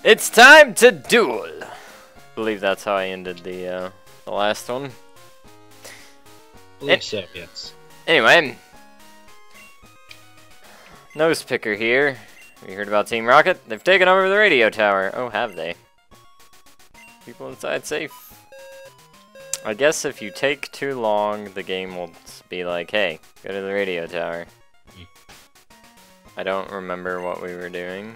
It's time to duel. I believe that's how I ended the last one. I believe so, yes. Anyway, Nose Picker here. You heard about Team Rocket? They've taken over the radio tower. Oh, have they? People inside safe. I guess if you take too long, the game will be like, hey, go to the radio tower. I don't remember what we were doing.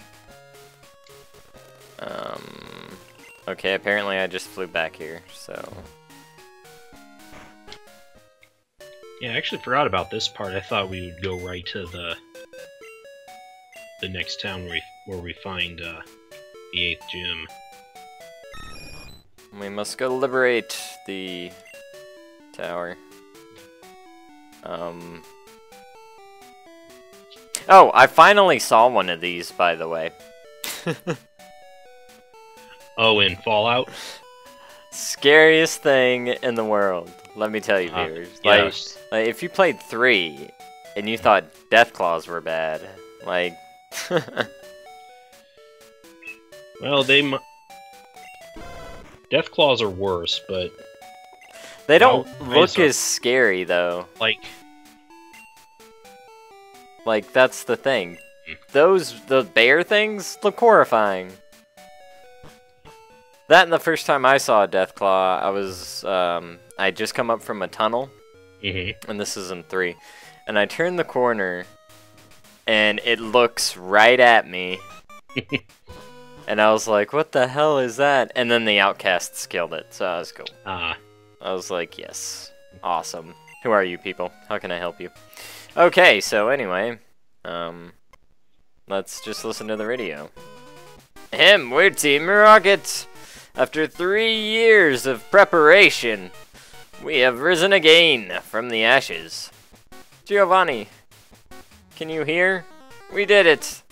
Okay, apparently I just flew back here, so... Yeah, I actually forgot about this part. I thought we would go right to the next town where we find the 8th gym. We must go liberate the tower. Oh, I finally saw one of these, by the way. Oh, in Fallout? Scariest thing in the world. Let me tell you, viewers. Yes. Like, if you played 3 and you thought Deathclaws were bad, like... Well, Deathclaws are worse, but... They don't look as scary, though. Like, that's the thing. The bear things look horrifying. That and the first time I saw a Deathclaw, I was, I'd just come up from a tunnel, and this is in 3, and I turned the corner, and it looks right at me, and I was like, what the hell is that? And then the Outcasts killed it, so that was cool. I was like, yes, awesome. Who are you people? How can I help you? Okay, so anyway, let's just listen to the radio. We're Team Rocket! After 3 years of preparation, we have risen again from the ashes. Giovanni, can you hear? We did it!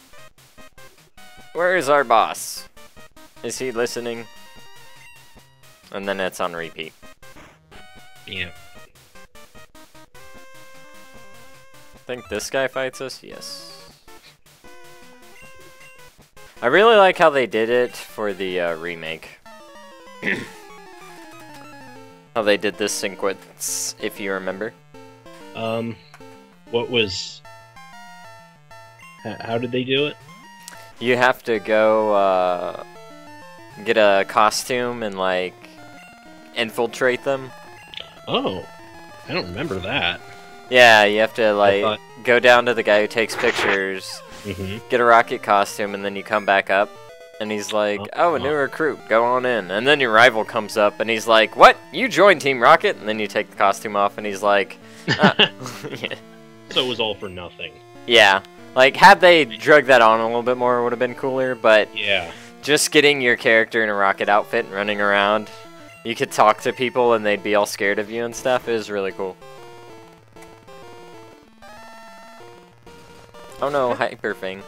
Where is our boss? Is he listening? And then it's on repeat. Yeah. Think this guy fights us? Yes. I really like how they did it for the remake. How they did this sequence, if you remember. What was... How did they do it? You have to go, get a costume and, like, infiltrate them. Oh, I don't remember that. Yeah, you have to, like, go down to the guy who takes pictures, get a rocket costume, and then you come back up. And he's like, oh, a new recruit, go on in. And then your rival comes up, and he's like, what? You joined Team Rocket? And then you take the costume off, and he's like, yeah. So it was all for nothing. Yeah. Like, had they drug that on a little bit more, it would have been cooler, but yeah, just getting your character in a rocket outfit and running around, you could talk to people, and they'd be all scared of you and stuff. It was really cool. Oh no, Hyper Thing.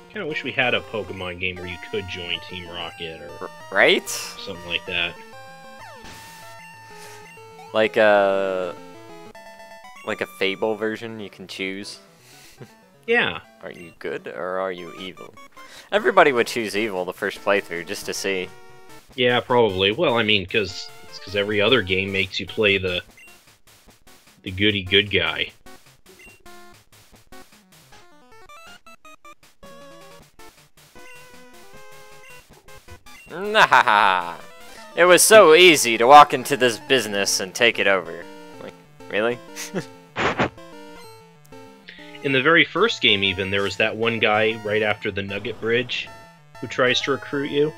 I kind of wish we had a Pokemon game where you could join Team Rocket or right? Something like that. Like a Fable version you can choose. Yeah. Are you good or are you evil? Everybody would choose evil the first playthrough just to see. Yeah, probably. Well, I mean, because every other game makes you play the goody good guy. Nah, it was so easy to walk into this business and take it over. Like, really? In the very first game, even, there was that one guy right after the Nugget Bridge who tries to recruit you.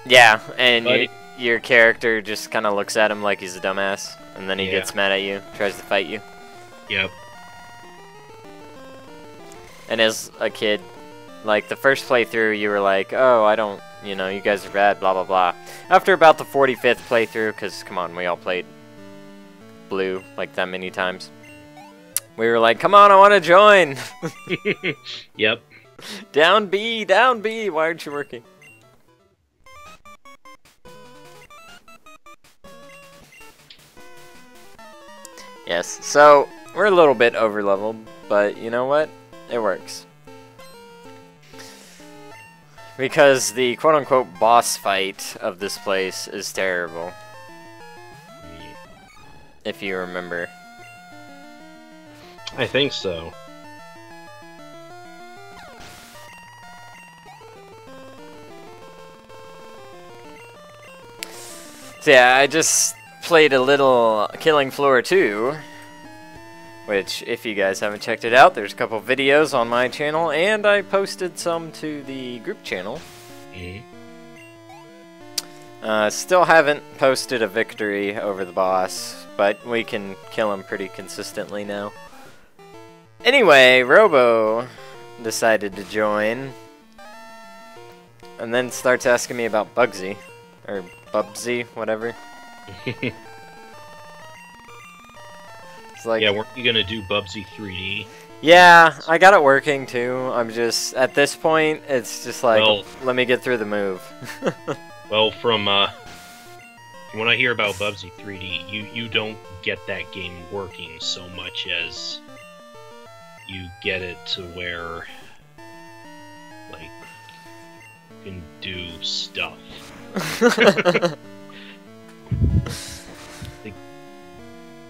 Yeah, and your character just kind of looks at him like he's a dumbass, and then he gets mad at you, tries to fight you. Yep. And as a kid, like, the first playthrough, you were like, oh, I don't, you know, you guys are bad, blah, blah, blah. After about the 45th playthrough, because, come on, we all played Blue, like, that many times. We were like, come on, I want to join! Yep. Down B, why aren't you working? Yes, so, we're a little bit over-leveled, but you know what? It works. Because the quote-unquote boss fight of this place is terrible. If you remember. I think so. So yeah, I just played a little Killing Floor 2. Which, if you guys haven't checked it out, there's a couple videos on my channel, and I posted some to the group channel. Still haven't posted a victory over the boss, but we can kill him pretty consistently now. Anyway, Robo decided to join, and then starts asking me about Bugsy, or Bubsy, whatever. It's like, yeah, weren't you gonna do Bubsy 3D? Yeah, I got it working too. I'm just, at this point, it's just like, well, let me get through the move. Well, from when I hear about Bubsy 3D, you don't get that game working so much as you get it to where, like, you can do stuff.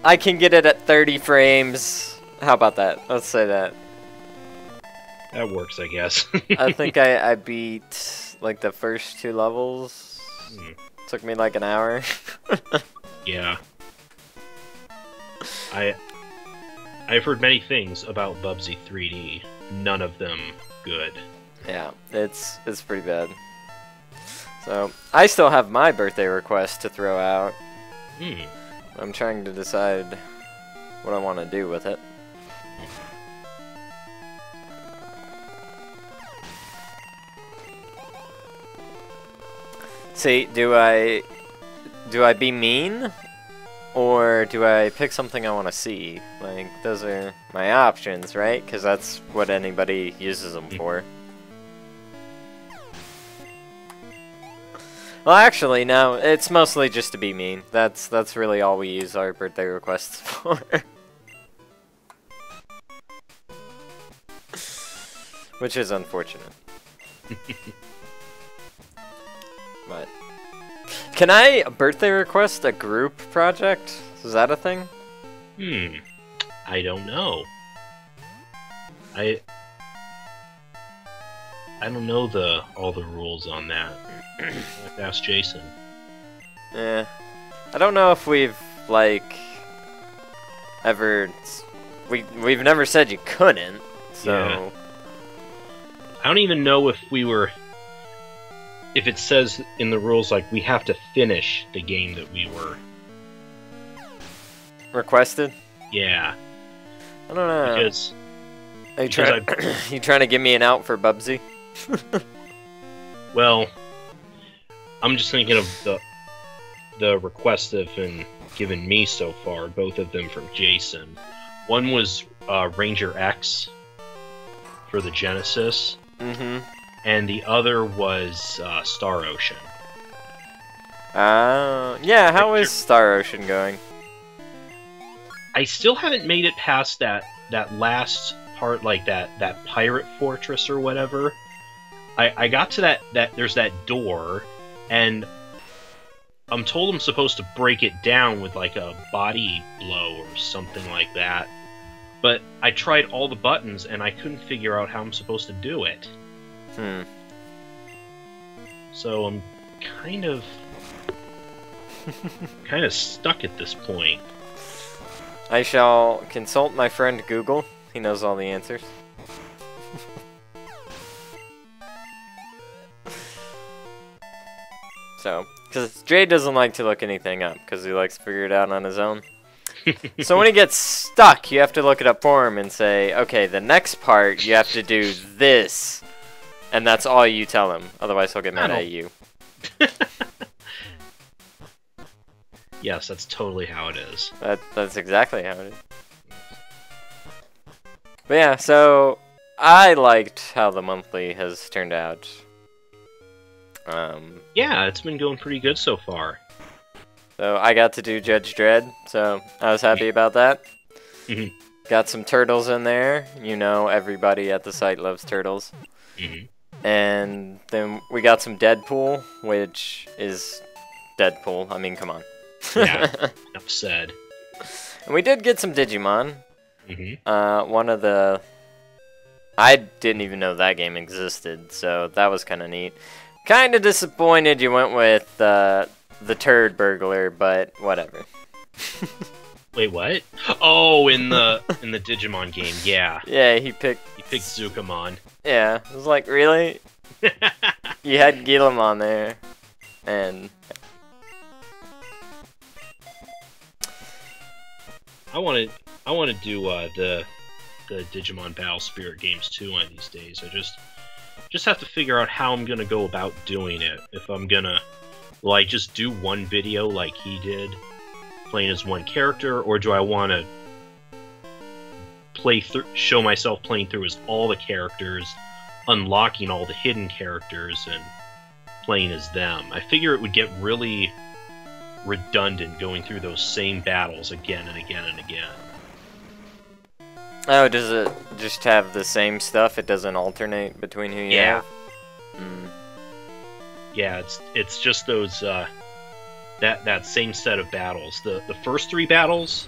I can get it at 30 frames. How about that? Let's say that. That works, I guess. I think I beat, like, the first 2 levels. Took me like an hour. Yeah. I've heard many things about Bubsy 3D. None of them good. Yeah, it's pretty bad. So, I still have my birthday request to throw out. I'm trying to decide what I want to do with it. See, do I be mean, or do I pick something I want to see? Like, those are my options, right? Because that's what anybody uses them for. Well, actually, no. It's mostly just to be mean. That's really all we use our birthday requests for. Which is unfortunate. But can I birthday request a group project? Is that a thing? I don't know. I don't know all the rules on that. I have to ask Jason. Yeah. I don't know if we've, like, ever... We've never said you couldn't, so... Yeah. I don't even know if we were... If it says in the rules, like, we have to finish the game that we were... requested? Yeah. I don't know. Because... Are you trying to give me an out for Bubsy? Well... I'm just thinking of the requests that have been given me so far, both of them from Jason. One was Ranger X for the Genesis, and the other was Star Ocean. Yeah, how is Star Ocean going? I still haven't made it past that last part, like that pirate fortress or whatever. I got to that there's that door, and I'm told I'm supposed to break it down with like a body blow or something like that. But I tried all the buttons and I couldn't figure out how I'm supposed to do it. So I'm kind of stuck at this point. I shall consult my friend Google. He knows all the answers. So, because Jade doesn't like to look anything up, because he likes to figure it out on his own. So when he gets stuck, you have to look it up for him and say, okay, the next part, you have to do this. And that's all you tell him. Otherwise, he'll get mad at you. Yes, that's totally how it is. That's exactly how it is. But yeah, so I liked how the monthly has turned out. Yeah, it's been going pretty good so far. So I got to do Judge Dredd, so I was happy about that. Got some turtles in there. You know, everybody at the site loves turtles. And then we got some Deadpool, which is Deadpool. I mean, come on. Yeah, enough said. And we did get some Digimon. Mm-hmm. One of the... I didn't even know that game existed, so that was kind of neat. Kind of disappointed you went with the Turd Burglar, but whatever. Wait, what? Oh, in the Digimon game, yeah. Yeah, he picked Zukamon. Yeah, I was like, really? You had Guillemon there, and I want to do the Digimon Battle Spirit games too one of these days. I just have to figure out how I'm gonna go about doing it. If I'm gonna like just do one video like he did, playing as one character, or do I want to show myself playing through as all the characters, unlocking all the hidden characters, and playing as them? I figure it would get really redundant going through those same battles again and again and again. oh, does it just have the same stuff? It doesn't alternate between who you have? Yeah, it's just those that same set of battles. The first three battles,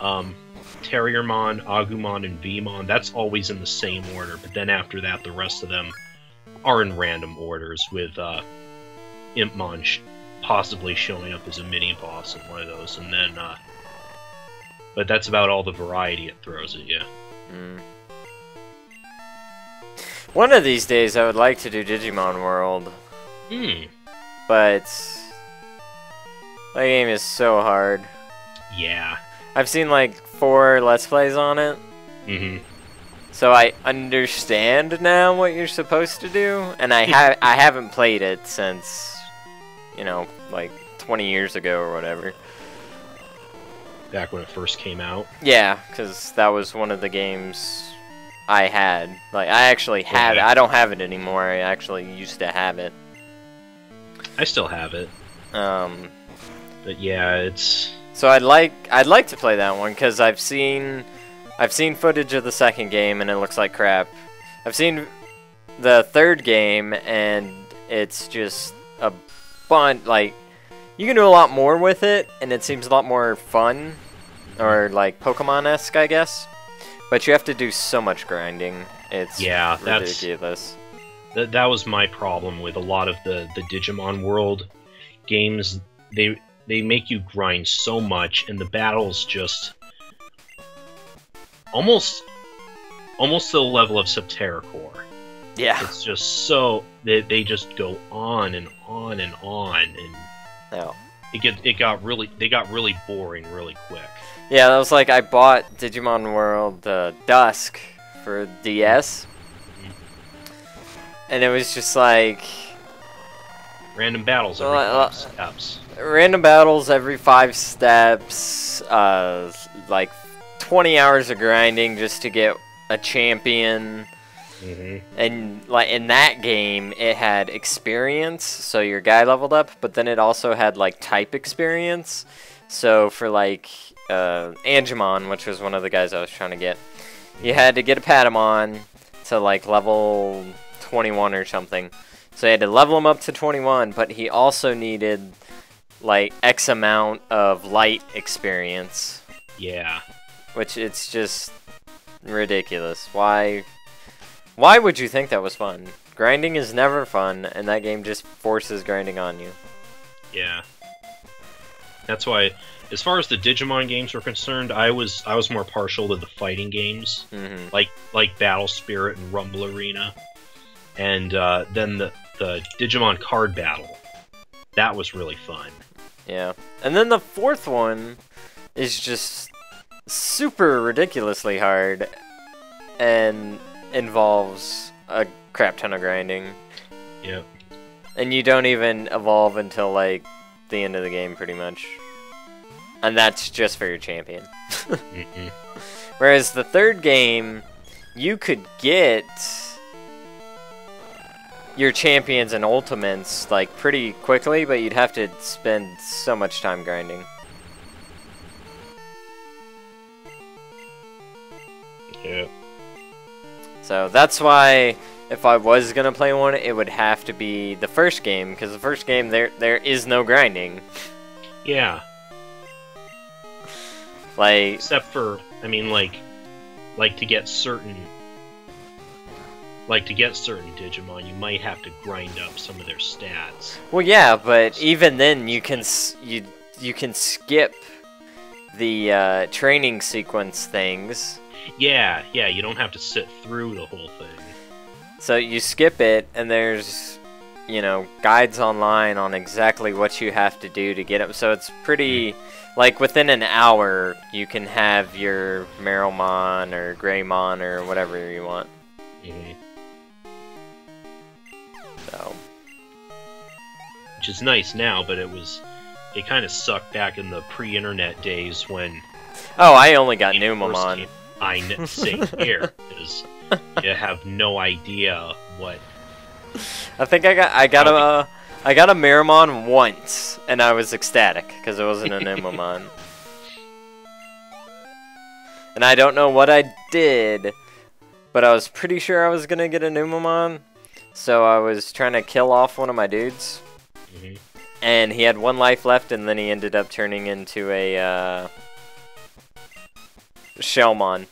Terriermon, Agumon, and Vmon, that's always in the same order, but then after that the rest of them are in random orders, with Impmon possibly showing up as a mini-boss in one of those, and then but that's about all the variety it throws at you. One of these days I would like to do Digimon World. But that game is so hard. Yeah. I've seen like 4 Let's Plays on it. So I understand now what you're supposed to do, and I haven't played it since, you know, like 20 years ago or whatever. Back when it first came out. Yeah, because that was one of the games I had. Like, I actually have it. I don't have it anymore. I actually used to have it. I still have it. But yeah, it's... So I'd like to play that one, because I've seen footage of the second game and it looks like crap. I've seen the third game and it's just a bunch, like, you can do a lot more with it and it seems a lot more fun, or like Pokemon-esque, I guess. But you have to do so much grinding. It's ridiculous. That was my problem with a lot of the Digimon World games. They make you grind so much, and the battles just almost to the level of Septerracore. Yeah, it's just so they just go on and on and on, and they got really boring really quick. Yeah, that was like I bought Digimon World Dusk for DS. And it was just like... random battles every 5 steps. Random battles every 5 steps. Like 20 hours of grinding just to get a champion. And like in that game, it had experience, so your guy leveled up. But then it also had like type experience. So for like Angemon, which was one of the guys I was trying to get, you had to get a Patamon to like level 21 or something. So he had to level him up to 21, but he also needed like X amount of light experience. Yeah. Which it's just ridiculous. Why would you think that was fun? Grinding is never fun, and that game just forces grinding on you. Yeah. That's why, as far as the Digimon games are concerned, I was more partial to the fighting games, like Battle Spirit and Rumble Arena. And then the Digimon card battle. That was really fun. Yeah. And then the fourth one is just super ridiculously hard and involves a crap ton of grinding. Yep. And you don't even evolve until like the end of the game pretty much. And that's just for your champion. Whereas the third game, you could get your champions and ultimates like pretty quickly, but you'd have to spend so much time grinding. Yeah. So that's why if I was gonna play one, it would have to be the first game, because the first game there is no grinding. Yeah. Like, except for, I mean, like to get certain Digimon, you might have to grind up some of their stats. well, yeah, but even then, you can skip the training sequence things. Yeah, you don't have to sit through the whole thing. So you skip it, and there's, you know, guides online on exactly what you have to do to get them. So it's pretty, like, within an hour, you can have your Merylmon or Greymon or whatever you want. So. Which is nice now, but it kind of sucked back in the pre-internet days when... Oh, I only got Numamon. Same here, because you have no idea what... I think I got a Merylmon once, and I was ecstatic, because it wasn't a Numamon. And I don't know what I did, but I was pretty sure I was gonna get a Numamon, so I was trying to kill off one of my dudes. And he had 1 life left, and then he ended up turning into a Shellmon.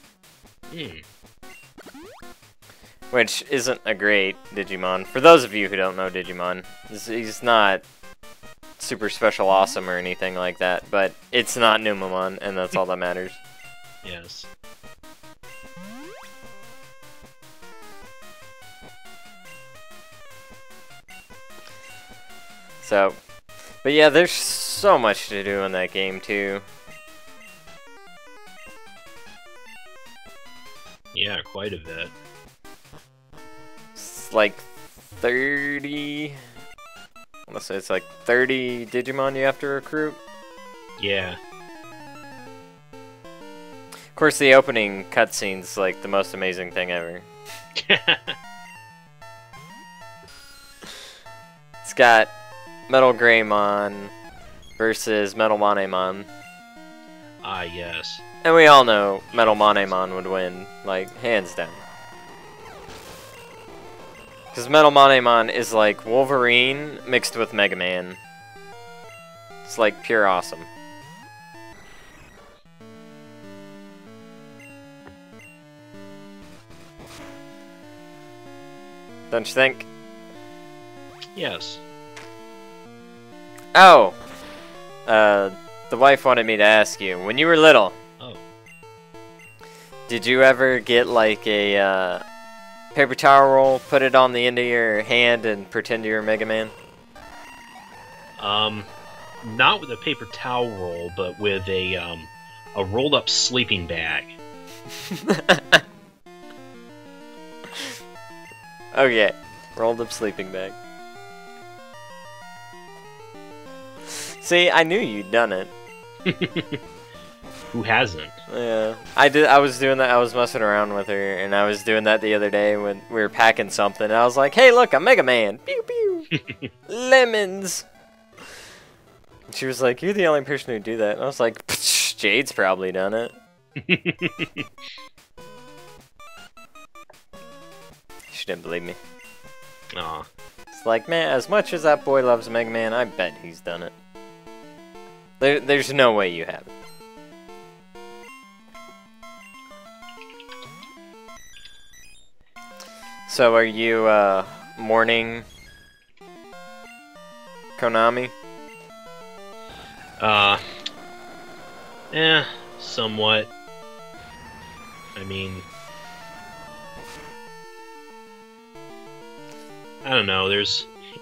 Which isn't a great Digimon. For those of you who don't know Digimon, he's not super special awesome or anything like that, but it's not Numamon, and that's all that matters. Yes. So, but yeah, there's so much to do in that game too. Yeah, quite a bit. It's like 30... I want to say it's like 30 Digimon you have to recruit. Yeah. Of course, the opening cutscene's like the most amazing thing ever. It's got Metal Greymon versus Metal Monemon. Ah, yes. And we all know Metal Monemon would win, like, hands down. Because Metal Monemon is like Wolverine mixed with Mega Man. It's like pure awesome. Don't you think? Yes. Oh! The wife wanted me to ask you, when you were little, did you ever get like a paper towel roll, put it on the end of your hand, and pretend you were Mega Man? Not with a paper towel roll, but with a rolled up sleeping bag. Okay, rolled up sleeping bag. See, I knew you'd done it. Who hasn't? Yeah, I was doing that. I was messing around with her, and I was doing that the other day when we were packing something. And I was like, "Hey, look, I'm Mega Man! Pew pew, lemons." And she was like, "You're the only person who do that." And I was like, "Jade's probably done it." She didn't believe me. Aw. It's like, man, as much as that boy loves Mega Man, I bet he's done it. There's no way you haven't. So are you mourning Konami? Somewhat. I mean, I don't know.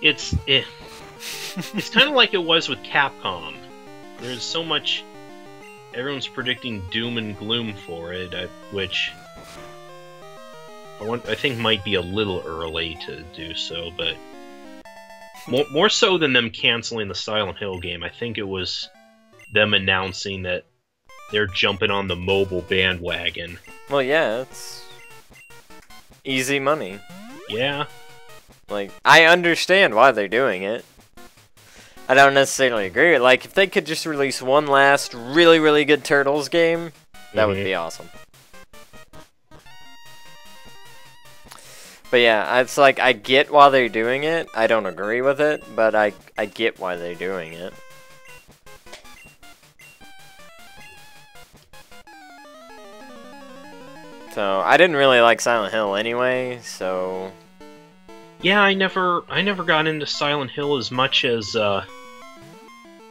It's kind of like it was with Capcom. There's so much. Everyone's predicting doom and gloom for it, which I think might be a little early to do so, but more so than them canceling the Silent Hill game, I think it was them announcing that they're jumping on the mobile bandwagon. Well, yeah, it's easy money. Yeah. Like, I understand why they're doing it. I don't necessarily agree. Like, if they could just release one last really, really good Turtles game, that would be awesome. But yeah, it's like I get why they're doing it. I don't agree with it, but I get why they're doing it. So I didn't really like Silent Hill anyway, so yeah, I never got into Silent Hill as much as a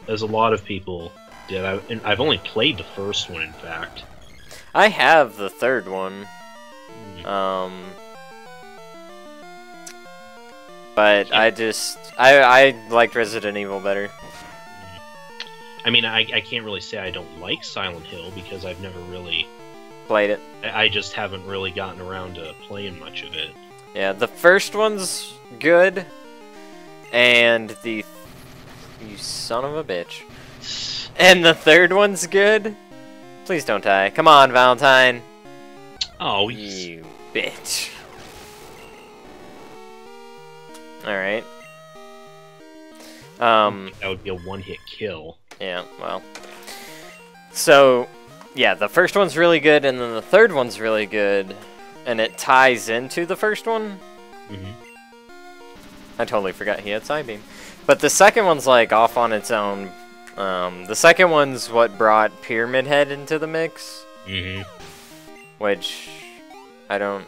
lot of people did. I've only played the first one, in fact. I have the third one. But yeah. I liked Resident Evil better. I mean, I can't really say I don't like Silent Hill because I've never really played it. I just haven't really gotten around to playing much of it. Yeah, the first one's good, and you son of a bitch. And the third one's good. Please don't die. Come on, Valentine. Oh, you bitch. Alright. That would be a one-hit kill. Yeah, well. So, yeah, the first one's really good, and then the third one's really good, and it ties into the first one. I totally forgot he had Psybeam. But the second one's, like, off on its own. The second one's what brought Pyramid Head into the mix. Which, I don't,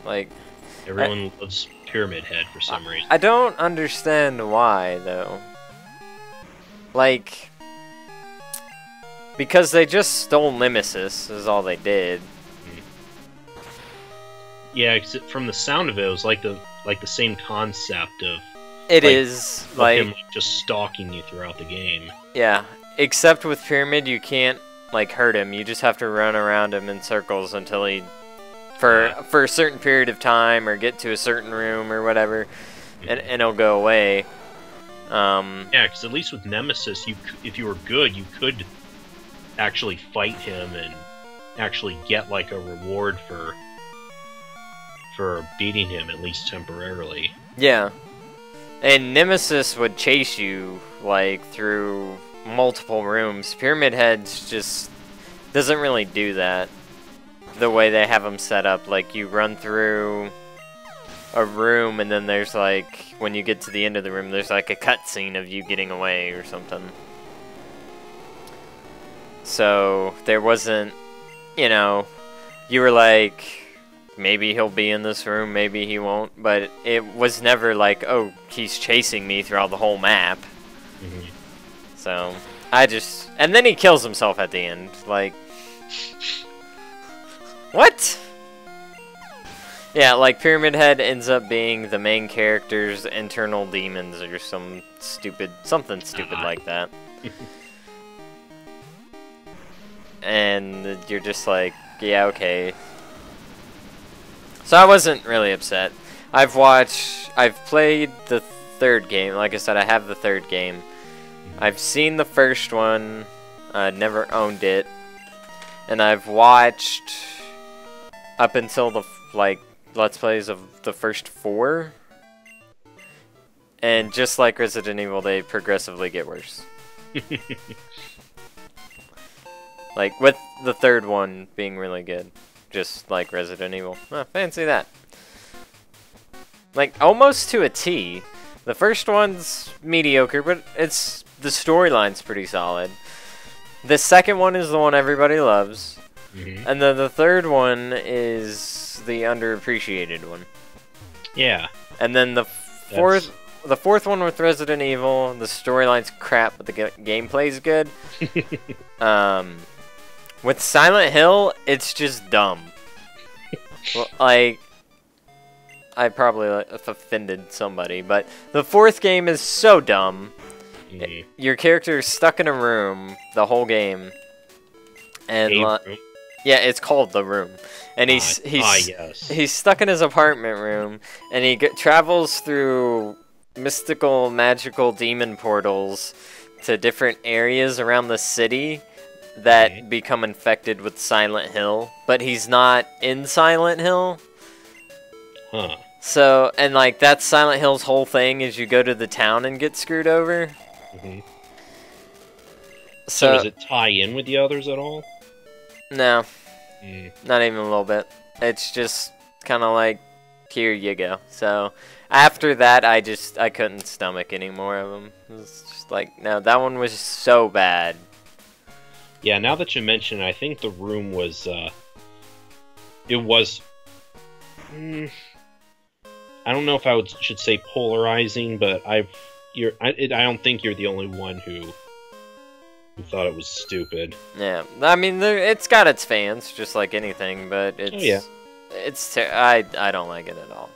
like... Everyone loves Pyramid Head for some reason. I don't understand why, though. Like... Because they just stole Nemesis, is all they did. Yeah, cause from the sound of it, it was like the same concept of... It is, like... him just stalking you throughout the game. Yeah, except with Pyramid, you can't, like, hurt him. You just have to run around him in circles until he... For a certain period of time, or get to a certain room, or whatever, and it'll go away. Yeah, because at least with Nemesis, if you were good, you could actually fight him and actually get, like, a reward for beating him, at least temporarily. Yeah. And Nemesis would chase you, like, through multiple rooms. Pyramid Heads just doesn't really do that. The way they have them set up, like, you run through a room, and then there's, like, when you get to the end of the room, there's, like, a cutscene of you getting away or something. So, there wasn't, you know, you were like, maybe he'll be in this room, maybe he won't, but it was never like, oh, he's chasing me throughout the whole map. So, and then he kills himself at the end, like... What? Yeah, like, Pyramid Head ends up being the main character's internal demons or something stupid like that. And you're just like, yeah, okay. So I wasn't really upset. I've played the third game. Like I said, I have the third game. I've seen the first one. Never owned it. And I've watched... up until the, like, Let's Plays of the first 4. And just like Resident Evil, they progressively get worse. Like, with the third one being really good. Just like Resident Evil. Oh, fancy that. Like, almost to a T. The first one's mediocre, but the storyline's pretty solid. The second one is the one everybody loves. And then the third one is the underappreciated one. Yeah. And then the fourth one with Resident Evil, the storyline's crap, but the gameplay's good. With Silent Hill, it's just dumb. Well, like, I probably offended somebody, but the fourth game is so dumb. Your character is stuck in a room the whole game, and yeah, it's called The Room, and he's stuck in his apartment room, and he travels through mystical, magical demon portals to different areas around the city that become infected with Silent Hill, but he's not in Silent Hill. So, and like, that's Silent Hill's whole thing, is you go to the town and get screwed over. So does it tie in with the others at all? No. Not even a little bit. It's just kind of like, here you go. So after that, I couldn't stomach any more of them. It was just like, no, that one was so bad. Yeah, now that you mention it, I think the room was, it was, I don't know if I should say polarizing, but I don't think you're the only one who thought it was stupid. Yeah, I mean, it's got its fans, just like anything, but it's, oh, yeah. I don't like it at all.